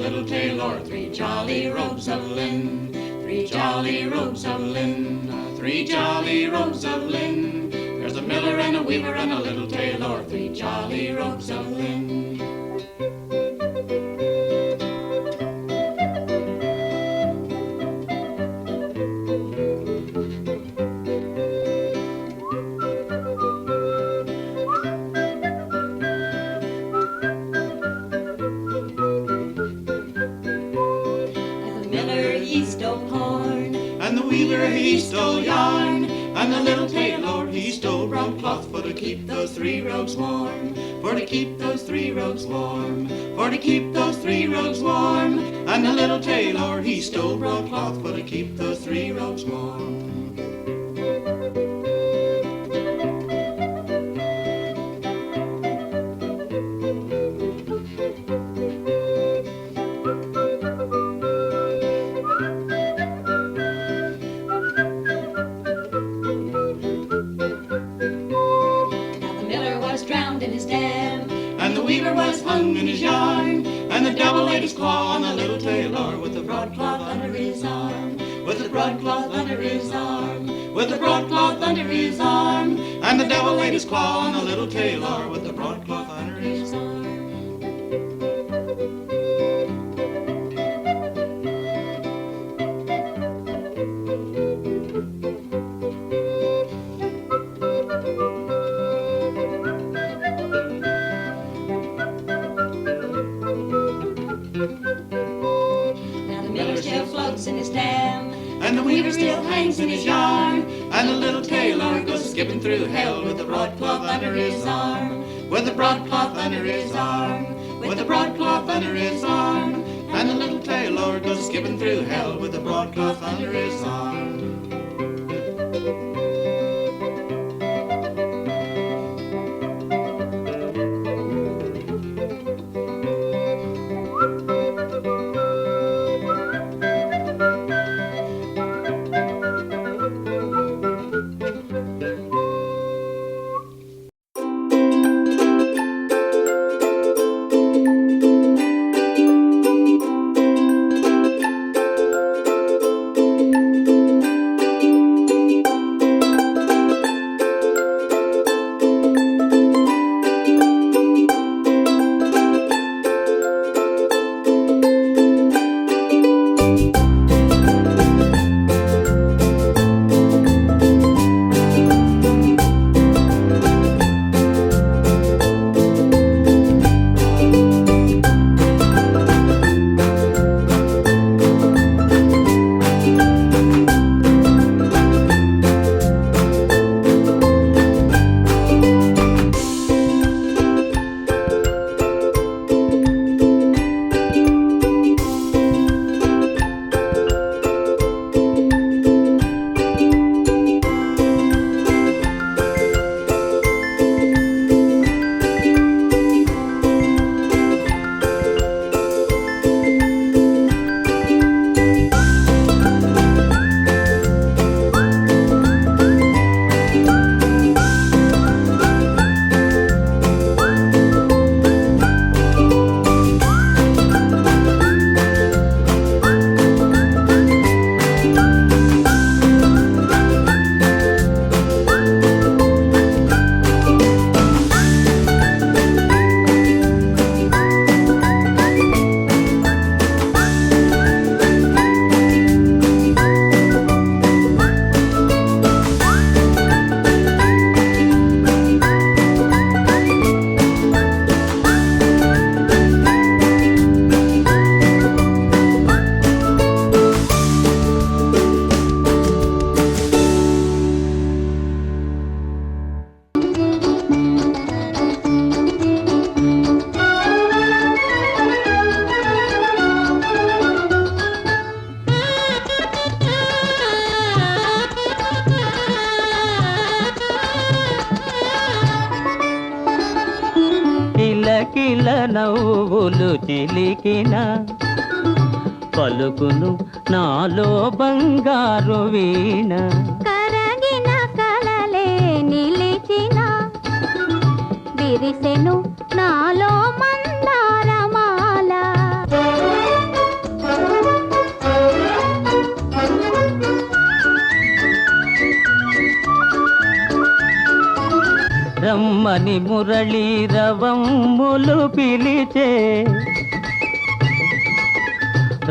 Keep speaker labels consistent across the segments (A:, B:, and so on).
A: little tailor, three jolly robes of linen, three jolly robes of linen, three jolly robes of linen. There's a miller and a weaver and a little tailor, three jolly robes of linen.
B: And the weaver he stole yarn, and the little tailor he stole broadcloth for to keep those three robes warm, for to keep those three robes warm, for to keep those three robes warm. And the little tailor he stole broadcloth for to keep those three robes warm. And the weaver was hung in his yarn, and the devil laid his claw on the little tailor with the broadcloth under his arm, with the broadcloth under his arm, with the broadcloth under his arm. And the devil laid his claw on the little tailor with the broadcloth under his arm.
A: In his dam,
B: and the weaver still hangs in his yarn, and the little tailor goes skipping through hell with the broadcloth under his arm, with the broadcloth under his arm, with the broadcloth under his arm. And the little tailor goes skipping through hell with the broadcloth under his arm.
C: కిలకిల నవ్వులు చిలికిన పలుకును నాలో బంగారు వీణ.
D: కరగిన కలలే నిలిచిన విరిసెను నాలో మందారమాల.
C: రమ్మని మురళీ రవమ్ములు పిలిచే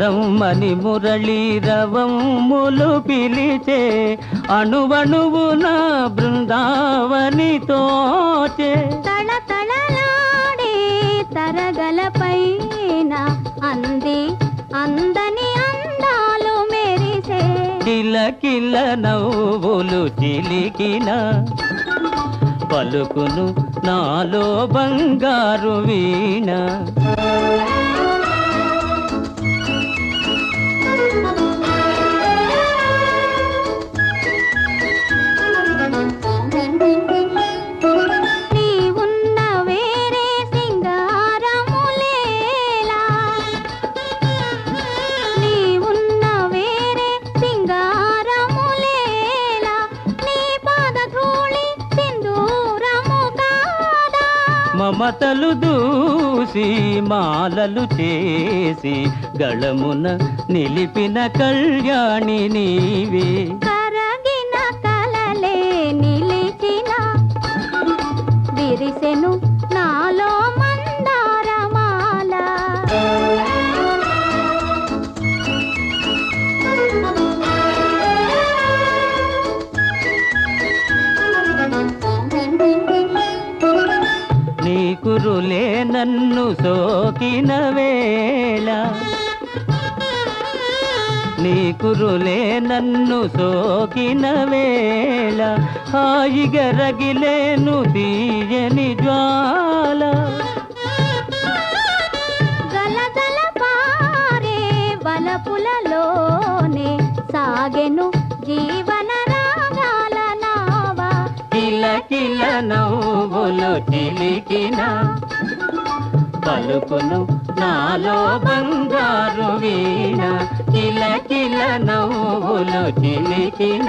C: రమ్మని మురళీ రవమ్ములు పిలిచే అణువణువున బృందావని తోచే
D: తళతళలాడే తరగలపైన అందని అందాలు మెరిసే
C: కిలకిల నవ్వులు చిలికిన పలుకును నాలో బంగారు వీణ
D: నీవున్న వేరే సింగారములేలా నీవున్న వేరే సింగారములేలా నీ పాదధూళి సింధూరము కాదా
C: మమతలు దూసి మాలలు చేసి గళమున నిలిపిన కళ్యాణి నీవే
D: కరగిన కలలే నిలిచిన విరిసెను నాలో మందారమాల
C: నీ కురులే నన్ను సోకిన వేళ నీ కురులే నన్ను సోకిన వేళ హాయిగా రగిలేను తీయని జ్వాల
D: గలగల పారే వలపులలోనే సాగెను జీవన రాగాల నావా
C: కిలకిల నవ్వులు చిలికిన పలుకును నాలో బంగారు వీణ కిలకిల నవ్వులు చిలికిన